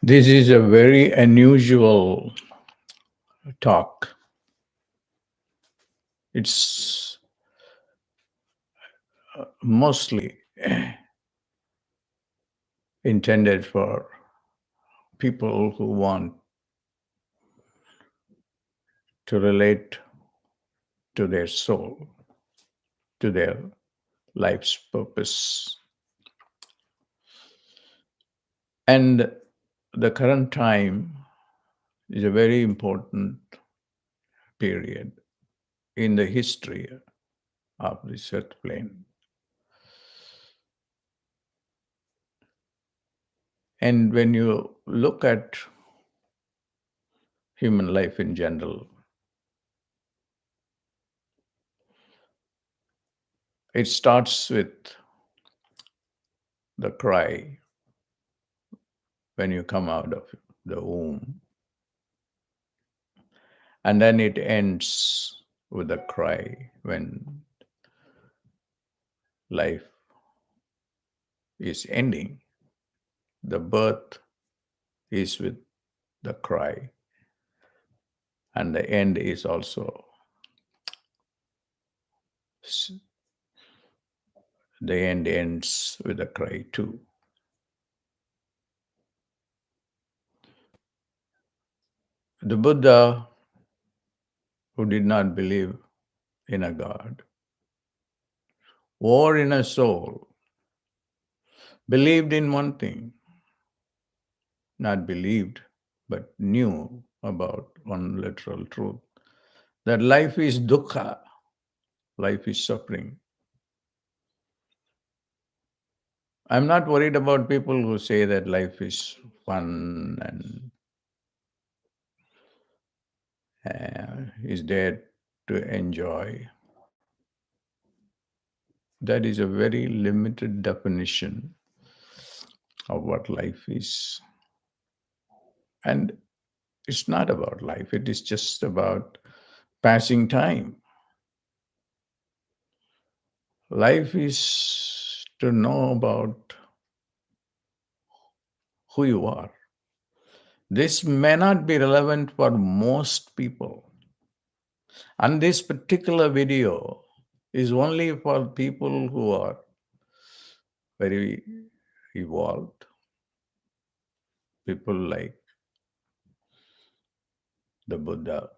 This is a very unusual talk. It's mostly intended for people who want to relate to their soul, to their life's purpose. And the current time is a very important period in the history of this earth plane. And when you look at human life in general, it starts with the cry when you come out of the womb, and then it ends with a cry when life is ending. The birth is with the cry, and the end is also the end ends with a cry too. The Buddha, who did not believe in a God or in a soul, believed in one thing, not believed, but knew about one literal truth, that life is dukkha, life is suffering. I'm not worried about people who say that life is fun and is there to enjoy. That is a very limited definition of what life is. And it's not about life, it is just about passing time. Life is to know about who you are. This may not be relevant for most people. And this particular video is only for people who are very evolved, people like the Buddha,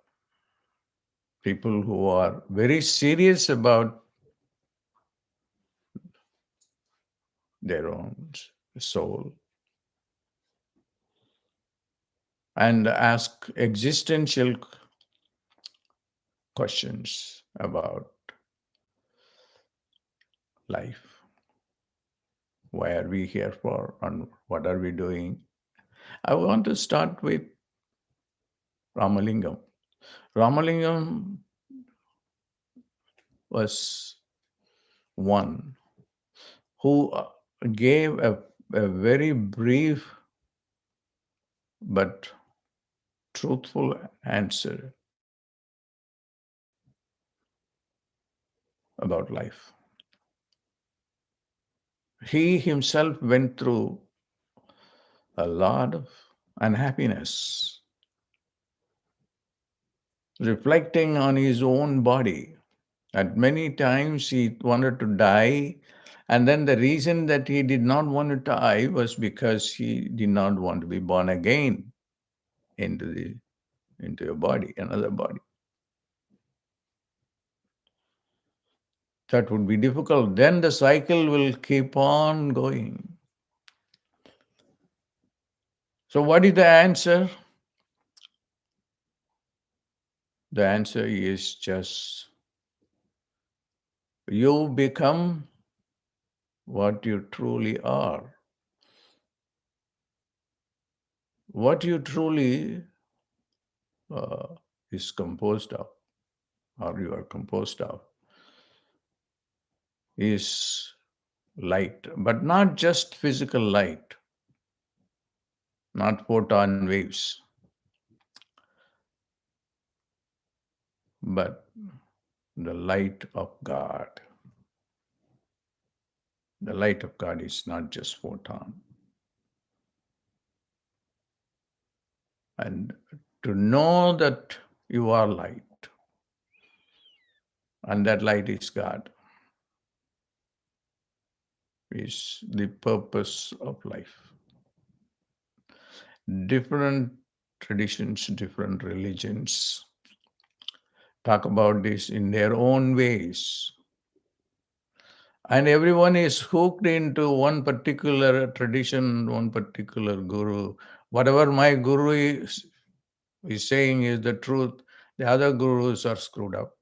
people who are very serious about their own soul and ask existential questions about life. Why are we here for, and what are we doing? I want to start with Ramalingam. Ramalingam was one who gave a very brief but truthful answer about life. He himself went through a lot of unhappiness, reflecting on his own body. At many times he wanted to die, and then the reason that he did not want to die was because he did not want to be born again into a body, another body. That would be difficult. Then the cycle will keep on going. So, what is the answer? The answer is just you become what you truly are. What you truly uh, is composed of, or you are composed of, is light, but not just physical light, not photon waves, but the light of God. The light of God is not just photon. and to know that you are light, and that light is God, is the purpose of life. Different traditions, different religions talk about this in their own ways. And everyone is hooked into one particular tradition, one particular guru. Whatever my guru is saying is the truth, the other gurus are screwed up.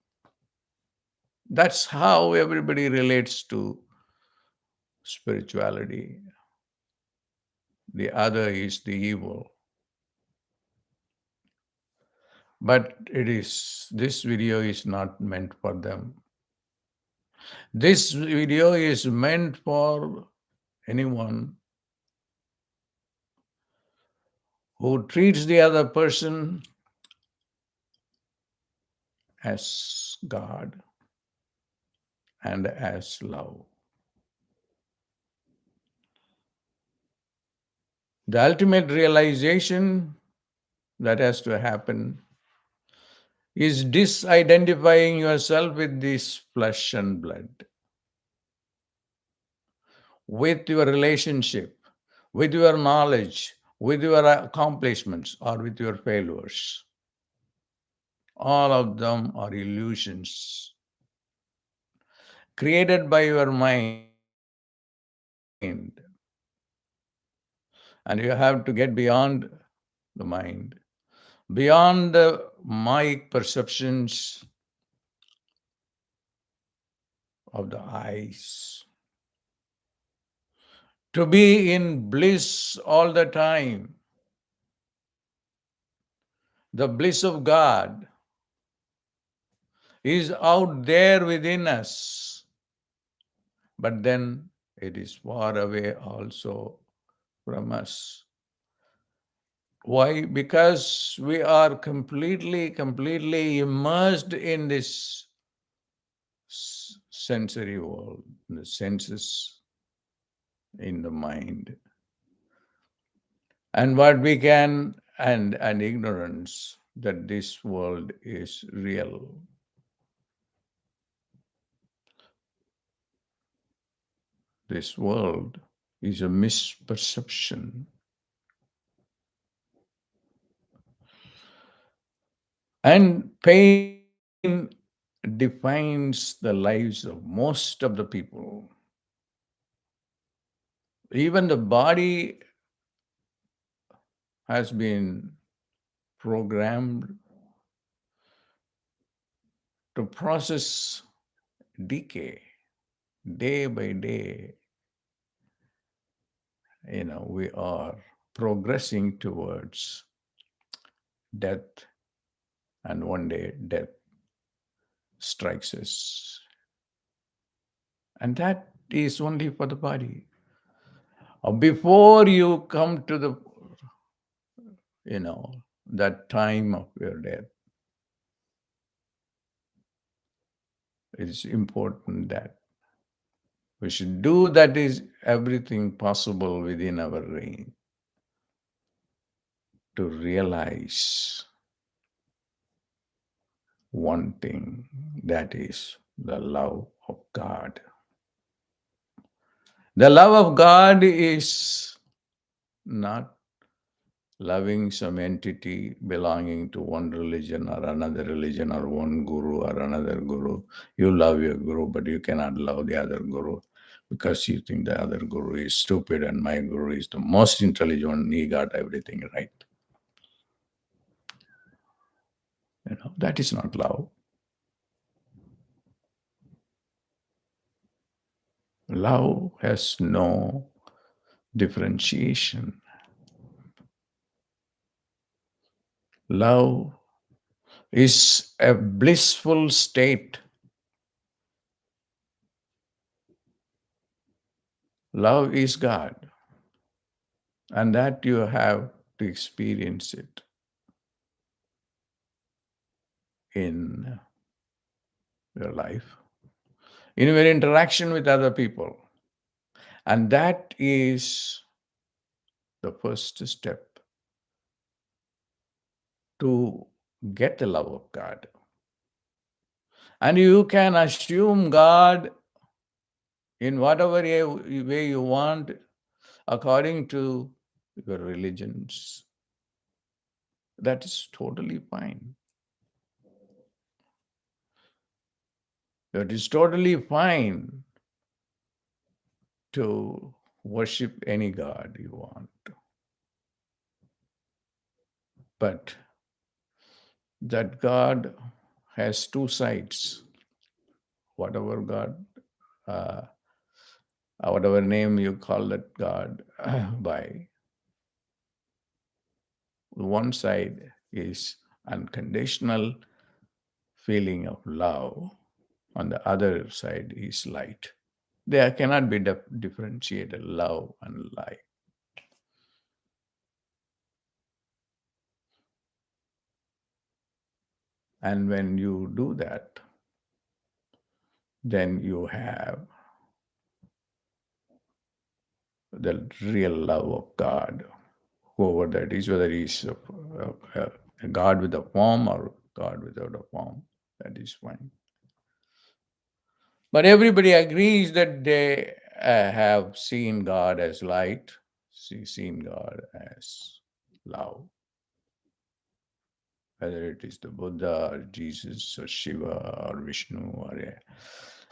That's how everybody relates to spirituality. The other is the evil. But this video is not meant for them. This video is meant for anyone who treats the other person as God and as love. The ultimate realization that has to happen is disidentifying yourself with this flesh and blood, with your relationship, with your knowledge, with your accomplishments, or with your failures. All of them are illusions created by your mind. And you have to get beyond the mind, beyond the my perceptions of the eyes, to be in bliss all the time. The bliss of God is out there within us, but then it is far away also from us. Why? Because we are completely immersed in this sensory world, the senses in the mind. And what we can, and ignorance that this world is real. This world is a misperception. And pain defines the lives of most of the people. Even the body has been programmed to process decay day by day. We are progressing towards death, and one day death strikes us. And that is only for the body. Before you come to that time of your death, it is important that we should do that is everything possible within our range to realize one thing, that is the love of God. The love of God is not loving some entity belonging to one religion or another religion or one guru or another guru. You love your guru, but you cannot love the other guru because you think the other guru is stupid and my guru is the most intelligent. He got everything right. That is not love. Love has no differentiation. Love is a blissful state. Love is God, and that you have to experience it in your life, in your interaction with other people. And that is the first step to get the love of God. And you can assume God in whatever way you want according to your religions. That is totally fine. That is totally fine to worship any God you want. But that God has two sides. Whatever God, uh, whatever name you call that God by, one side is unconditional feeling of love, on the other side is light. There cannot be differentiated love and light. And when you do that, then you have the real love of God, whoever that is, whether he's a God with a form or God without a form, that is fine. But everybody agrees that they have seen God as light, seen God as love, whether it is the Buddha or Jesus or Shiva or Vishnu or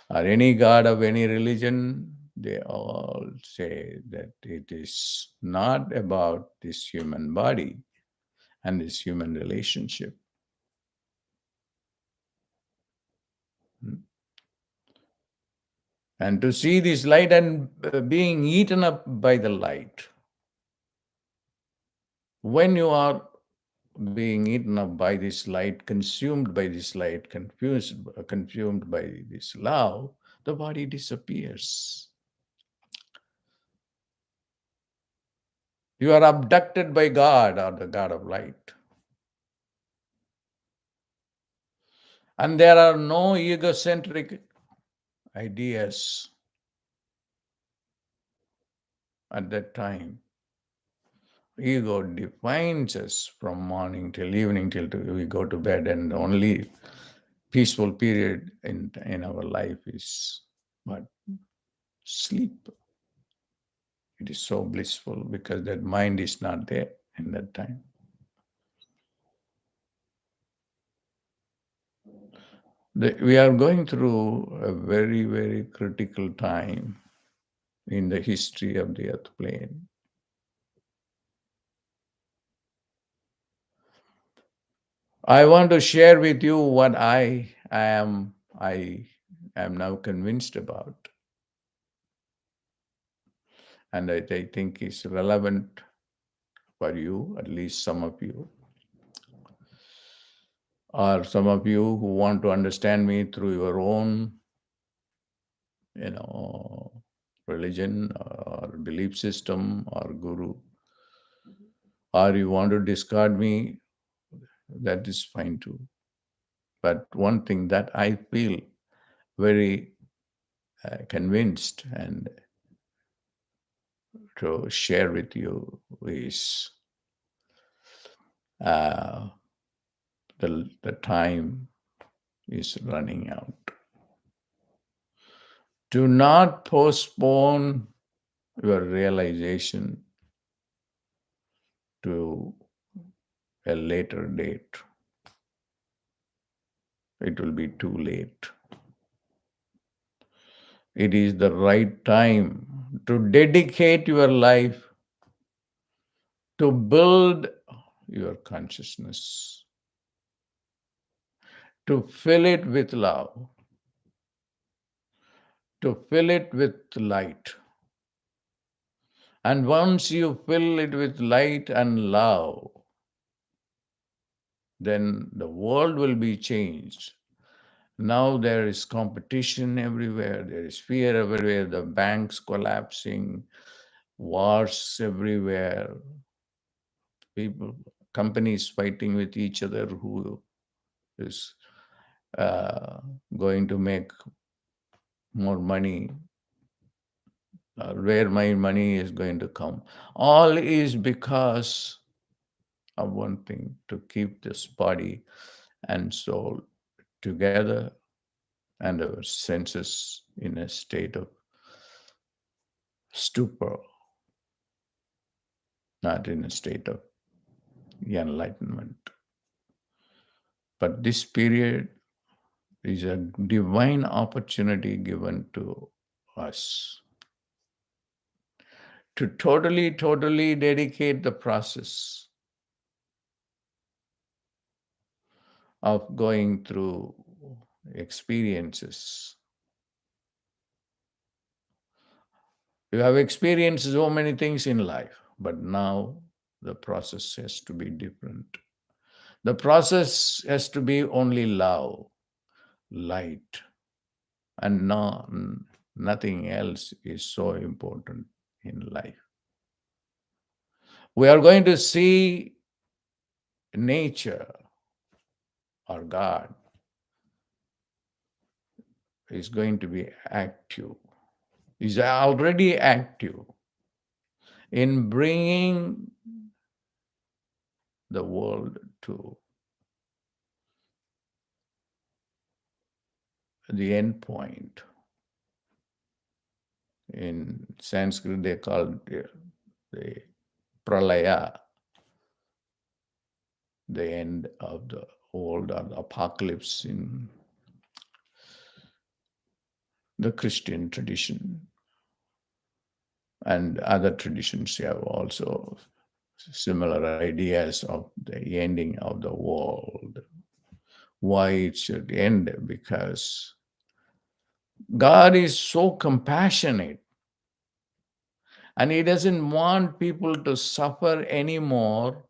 any god of any religion. They all say that it is not about this human body and this human relationship. And to see this light and being eaten up by the light. When you are being eaten up by this light, consumed by this light, consumed by this love, the body disappears. You are abducted by God or the God of light. And there are no egocentric ideas at that time. Ego defines us from morning till evening till we go to bed, and the only peaceful period in our life is what? Sleep. It is so blissful because that mind is not there in that time. We are going through a very, very critical time in the history of the earth plane. I want to share with you what I am now convinced about, and I think is relevant for you, at least some of you, or some of you who want to understand me through your own, religion or belief system or guru, or you want to discard me, that is fine too. But one thing that I feel very convinced and to share with you is uh, the time is running out. Do not postpone your realization to a later date. It will be too late. It is the right time to dedicate your life to build your consciousness, to fill it with love, to fill it with light. And once you fill it with light and love, then the world will be changed. Now there is competition everywhere, there is fear everywhere, the banks collapsing, wars everywhere, people, companies fighting with each other who is going to make more money, where my money is going to come. All is because of one thing, to keep this body and soul together and our senses in a state of stupor, not in a state of enlightenment. But this period is a divine opportunity given to us to totally dedicate the process of going through experiences. You have experienced so many things in life, but now the process has to be different. The process has to be only love, light, and nothing else is so important in life. We are going to see nature or God is going to be active, is already active in bringing the world to the end point. In Sanskrit, they call it the pralaya, the end of the world, or the apocalypse in the Christian tradition. And other traditions have also similar ideas of the ending of the world. Why it should end? Because God is so compassionate and He doesn't want people to suffer anymore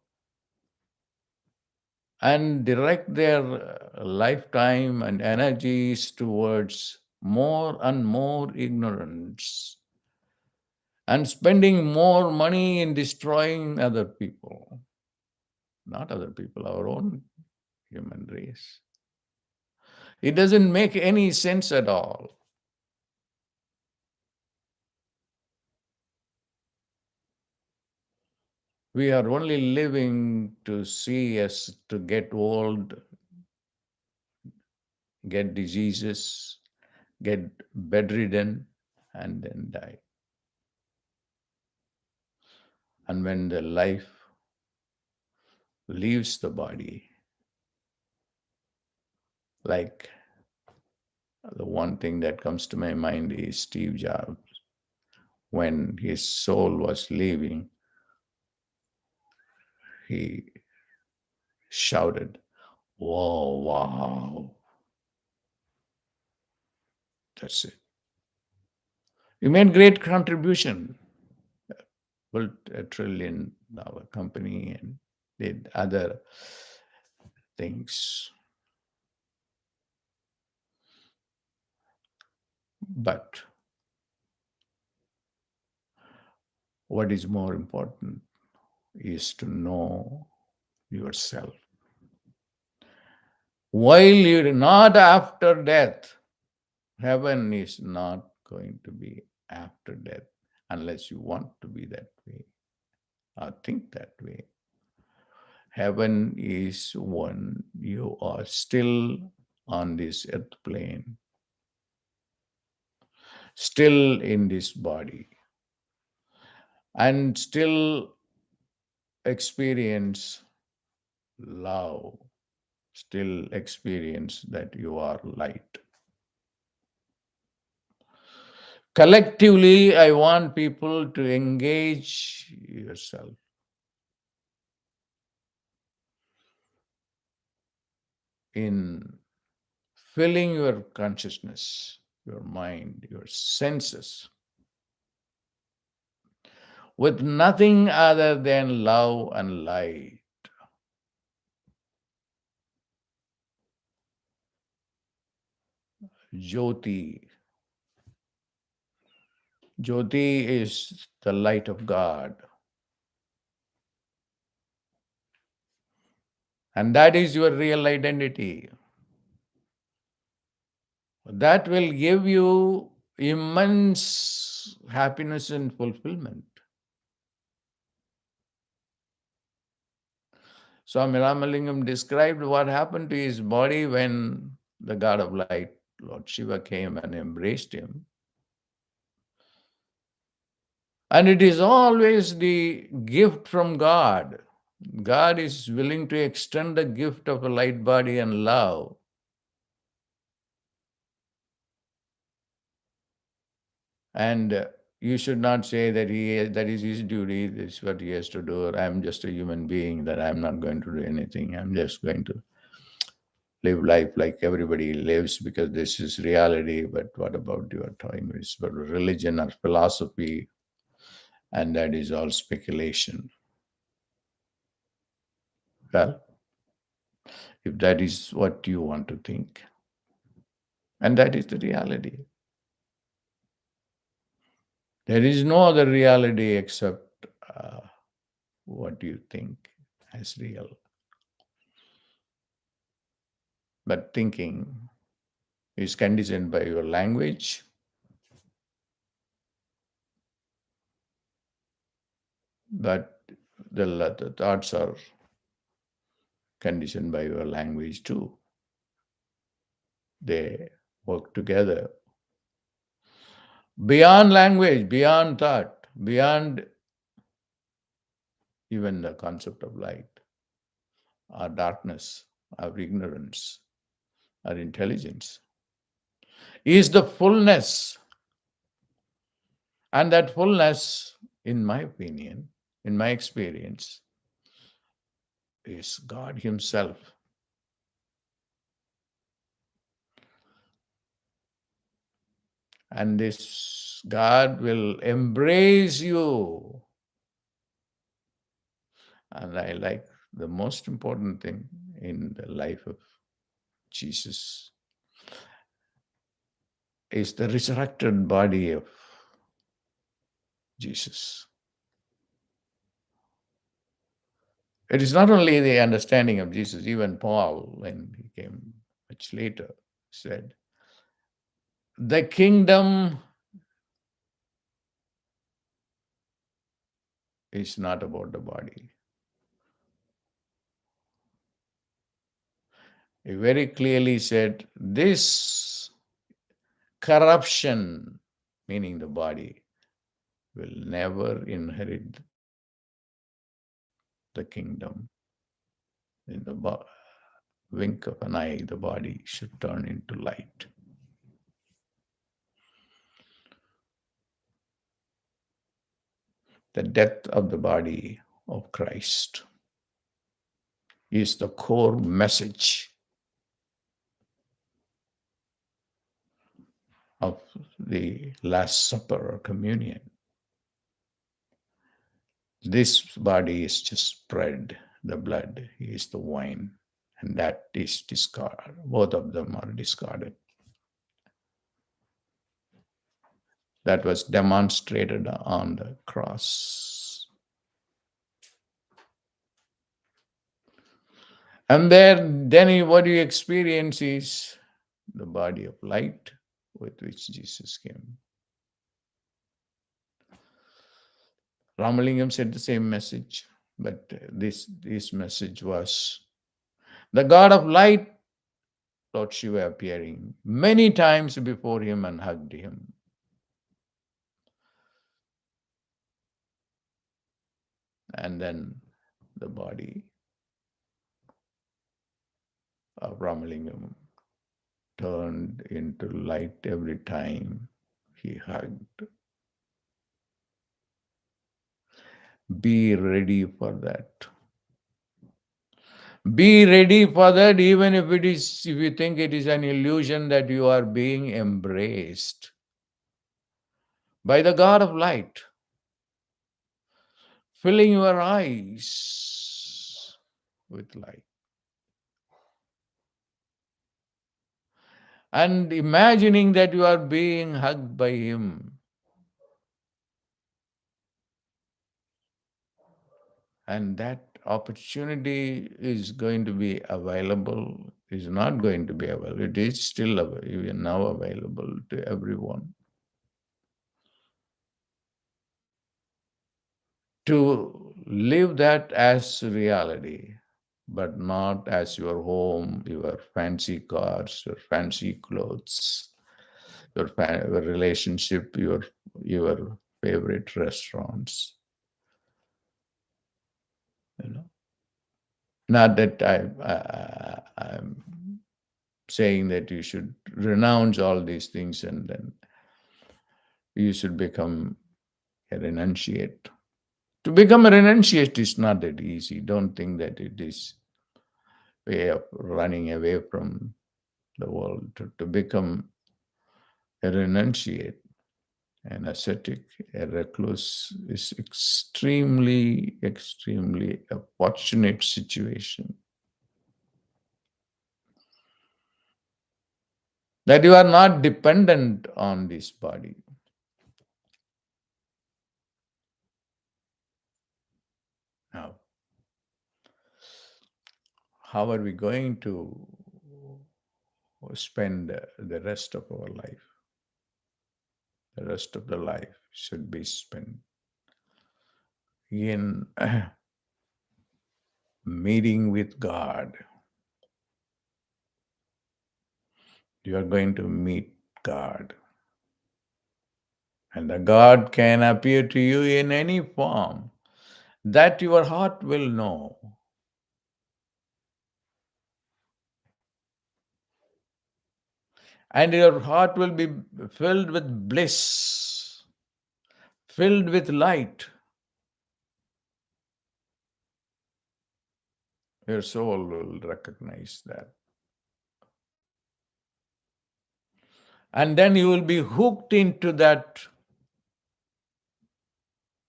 and direct their lifetime and energies towards more and more ignorance and spending more money in destroying other people. Not other people, our own human race. It doesn't make any sense at all. We are only living to see us to get old, get diseases, get bedridden, and then die. And when the life leaves the body, like the one thing that comes to my mind is Steve Jobs. When his soul was leaving, he shouted, "Whoa, wow." That's it. He made great contribution, built a trillion dollar company and did other things. But what is more important is to know yourself. While you're not after death, heaven is not going to be after death unless you want to be that way or think that way. Heaven is when you are still on this earth plane, still in this body, and still experience love, still experience that you are light. Collectively, I want people to engage yourself in filling your consciousness, your mind, your senses with nothing other than love and light. Jyoti. Jyoti is the light of God. And that is your real identity. That will give you immense happiness and fulfillment. Swami Ramalingam described what happened to his body when the God of light, Lord Shiva, came and embraced him. And it is always the gift from God. God is willing to extend the gift of a light body and love. And you should not say that that is his duty, this is what he has to do, or I'm just a human being, that I'm not going to do anything. I'm just going to live life like everybody lives because this is reality. But what about your time? It's about religion or philosophy, and that is all speculation. Well, if that is what you want to think, and that is the reality, there is no other reality except what you think as real. But thinking is conditioned by your language, but the thoughts are conditioned by your language too. They work together. Beyond language, beyond thought, beyond even the concept of light, or darkness, or ignorance, or intelligence, is the fullness. And that fullness, in my opinion, in my experience, is God Himself. And this God will embrace you. And I like the most important thing in the life of Jesus is the resurrected body of Jesus. It is not only the understanding of Jesus, even Paul, when he came much later, said, the kingdom is not about the body. He very clearly said, this corruption, meaning the body, will never inherit the kingdom. In the wink of an eye, the body should turn into light. The death of the body of Christ is the core message of the Last Supper or communion. This body is just bread, the blood is the wine, and that is discarded. Both of them are discarded. That was demonstrated on the cross. And then what you experience is the body of light with which Jesus came. Ramalingam said the same message, but this message was the God of light, Lord Shiva, appearing many times before him and hugged him. And then the body of Ramalingam turned into light every time he hugged. Be ready for that. Be ready for that, even if you think it is an illusion that you are being embraced by the God of light, filling your eyes with light. And imagining that you are being hugged by him. And that opportunity is going to be available, is not going to be available. It is still even now available to everyone. To live that as reality, but not as your home, your fancy cars, your fancy clothes, your relationship, your favorite restaurants. You know, not that I'm saying that you should renounce all these things and then you should become a renunciate. To become a renunciate is not that easy. Don't think that it is way of running away from the world. To become a renunciate, an ascetic, a recluse is extremely, extremely a fortunate situation. That you are not dependent on this body. Now, how are we going to spend the rest of our life? The rest of the life should be spent in meeting with God. You are going to meet God. And the God can appear to you in any form that your heart will know. And your heart will be filled with bliss, filled with light. Your soul will recognize that. And then you will be hooked into that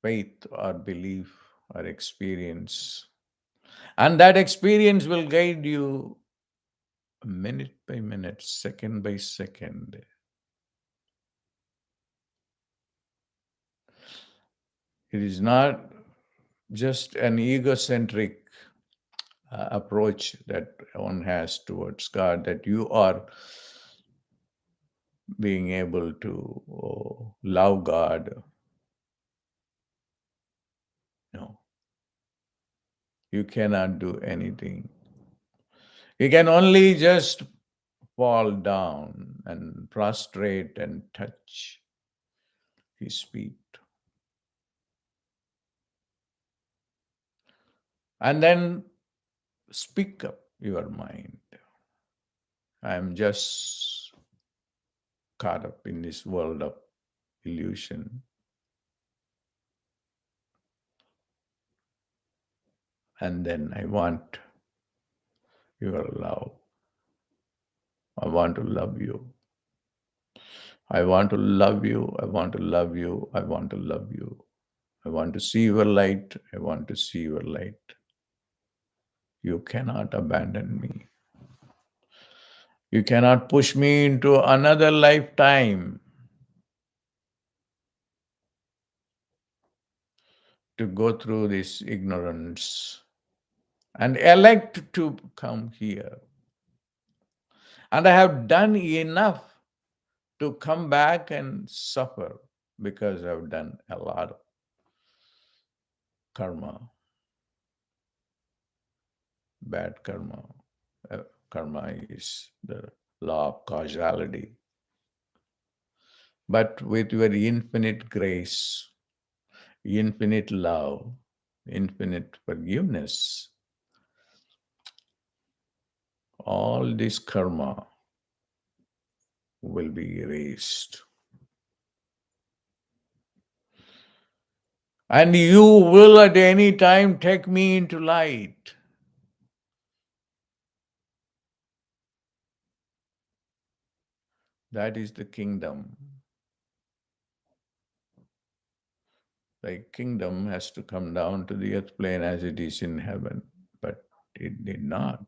faith or belief or experience. And that experience will guide you minute by minute, second by second. It is not just an egocentric approach that one has towards God, that you are being able to love God. No, you cannot do anything. You can only just fall down and prostrate and touch his feet. And then speak up your mind. I'm just caught up in this world of illusion. And then I want your love. I want to love you. I want to love you. I want to love you. I want to love you. I want to see your light. I want to see your light. You cannot abandon me. You cannot push me into another lifetime to go through this ignorance and elect to come here. And I have done enough to come back and suffer because I've done a lot of karma, bad karma. Karma is the law of causality. But with your infinite grace, infinite love, infinite forgiveness, all this karma will be erased. And you will at any time take me into light. That is the kingdom. The kingdom has to come down to the earth plane as it is in heaven, but it did not.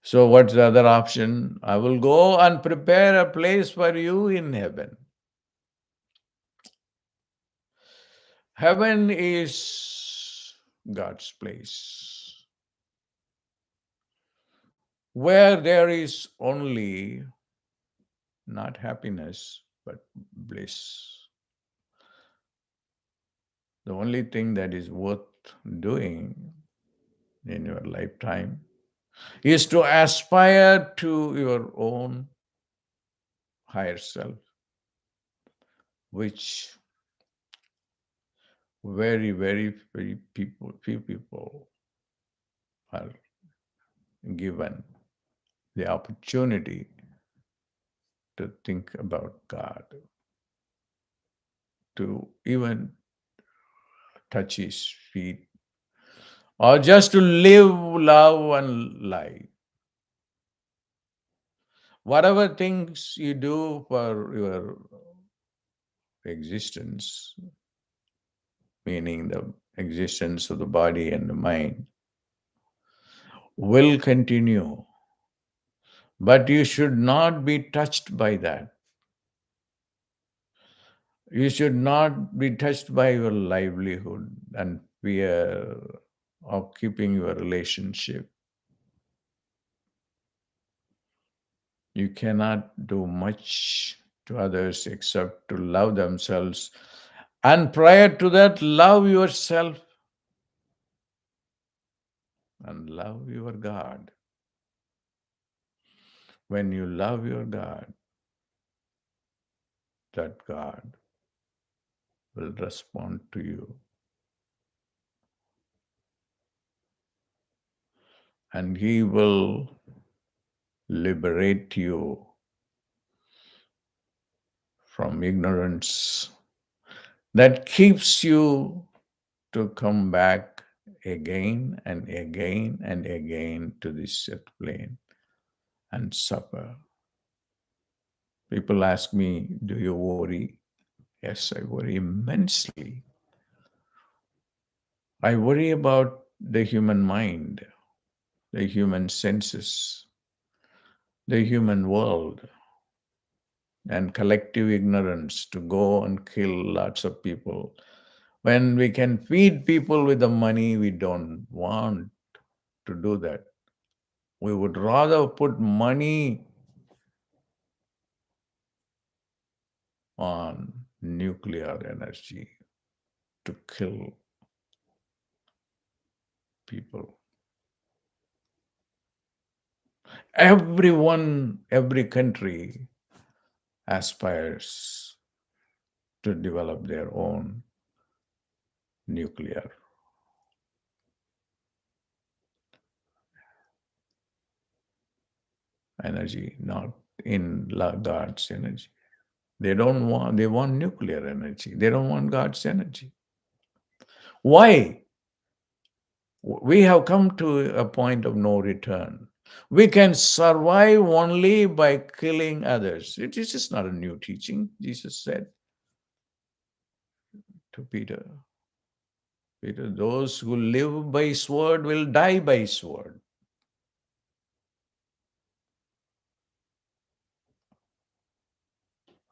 So, what's the other option? I will go and prepare a place for you in heaven. Heaven is God's place, where there is only not happiness but bliss. The only thing that is worth doing in your lifetime is to aspire to your own higher self, which very few people are given the opportunity to think about God, to even touch His feet, or just to live, love, and lie. Whatever things you do for your existence, meaning the existence of the body and the mind, will continue. But you should not be touched by that. You should not be touched by your livelihood and fear of keeping your relationship. You cannot do much to others except to love themselves. And prior to that, love yourself and love your God. When you love your God, that God will respond to you. And He will liberate you from ignorance that keeps you to come back again and again and again to this earth plane and suffer. People ask me, do you worry? Yes, I worry immensely. I worry about the human mind, the human senses, the human world, and collective ignorance to go and kill lots of people. When we can feed people with the money, we don't want to do that. We would rather put money on nuclear energy to kill people. Everyone, every country aspires to develop their own nuclear energy, not in God's energy. They want nuclear energy. They don't want God's energy. Why? We have come to a point of no return. We can survive only by killing others. It is just not a new teaching. Jesus said to Peter, Peter, those who live by sword will die by sword.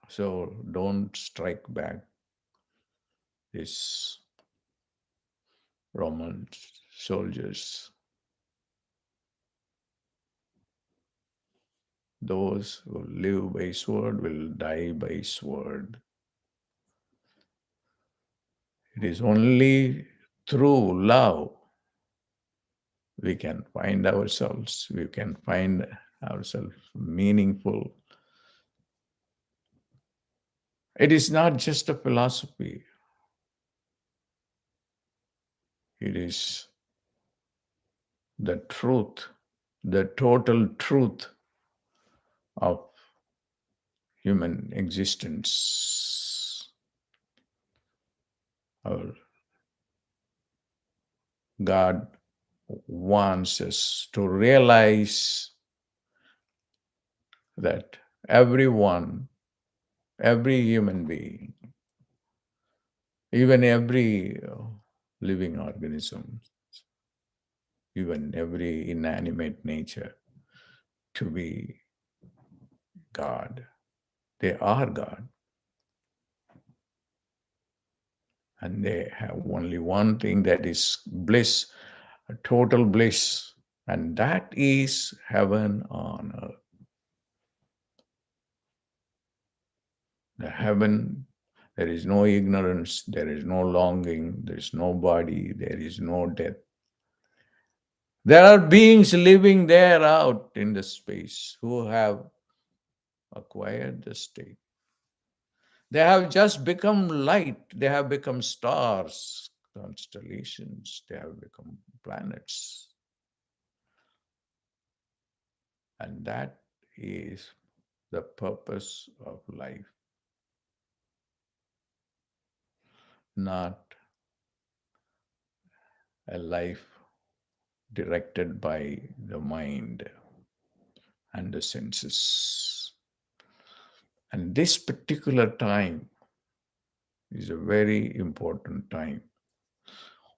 So don't strike back these Roman soldiers. Those who live by sword will die by sword. It is only through love we can find ourselves, we can find ourselves meaningful. It is not just a philosophy, it is the truth, the total truth of human existence. Our God wants us to realize that everyone, every human being, even every living organism, even every inanimate nature, to be God. They are God. And they have only one thing, that is bliss, a total bliss. And that is heaven on earth. The heaven, there is no ignorance, there is no longing, there is no body, there is no death. There are beings living there out in the space who have acquired the state. They have just become light, they have become stars, constellations, they have become planets. And that is the purpose of life, not a life directed by the mind and the senses. And this particular time is a very important time.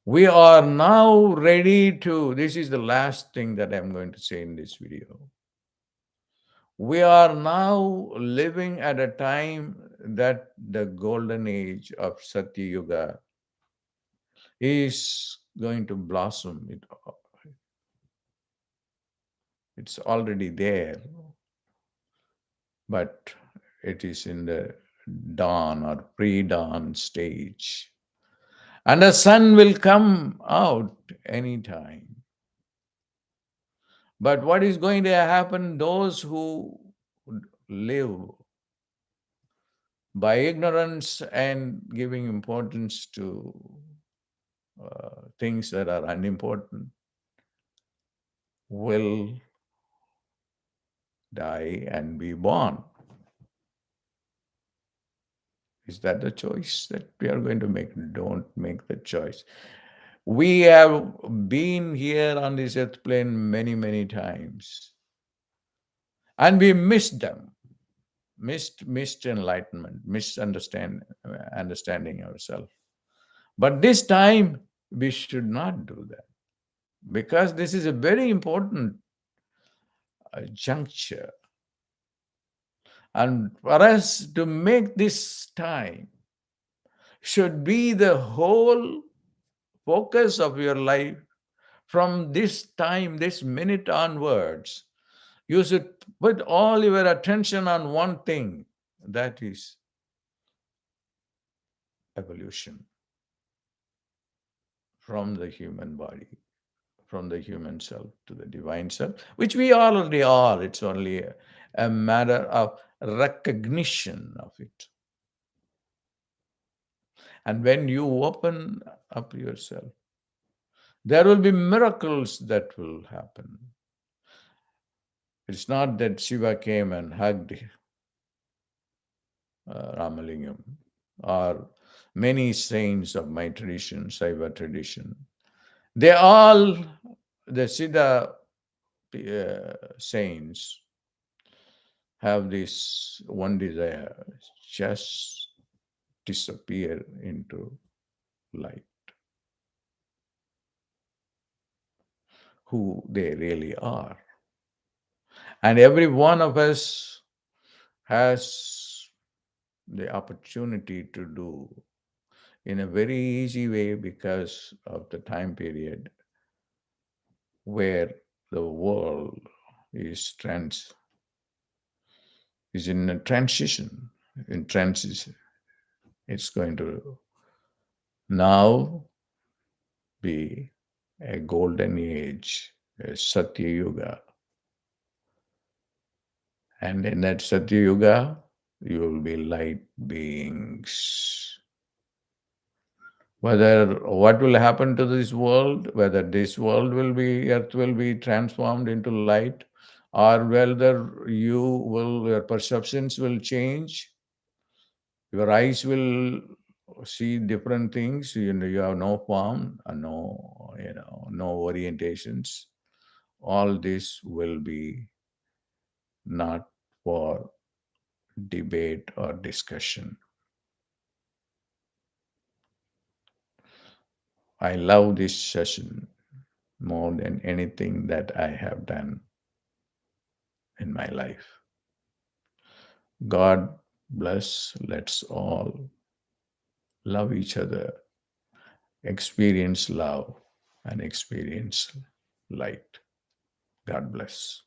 We are now ready to, this is the last thing that I'm going to say in this video. We are now living at a time that the golden age of Satya Yuga is going to blossom. It's already there, but it is in the dawn or pre-dawn stage. And the sun will come out anytime. But what is going to happen? Those who live by ignorance and giving importance to things that are unimportant will die and be born. Is that the choice that we are going to make? Don't make the choice. We have been here on this earth plane many, many times, and we missed them, missed enlightenment, understanding ourselves. But this time, we should not do that because this is a very important juncture. And for us to make this time should be the whole focus of your life from this time, this minute onwards. You should put all your attention on one thing, that is evolution from the human body, from the human self to the divine self, which we already are. It's only a matter of recognition of it. And when you open up yourself, there will be miracles that will happen. It's not that Shiva came and hugged Ramalingam or many saints of my tradition, Saiva tradition. They all, the Siddha saints, have this one desire: just disappear into light, who they really are. And every one of us has the opportunity to do in a very easy way because of the time period where the world is in a transition. In transition, it's going to now be a golden age, a Satya Yuga. And in that Satya Yuga, you will be light beings. Whether what will happen to this world, whether this world will be, earth will be transformed into light, or whether your perceptions will change, your eyes will see different things. You have no form, no orientations. All this will be not for debate or discussion. I love this session more than anything that I have done in my life. God bless. Let's all love each other, experience love, and experience light. God bless.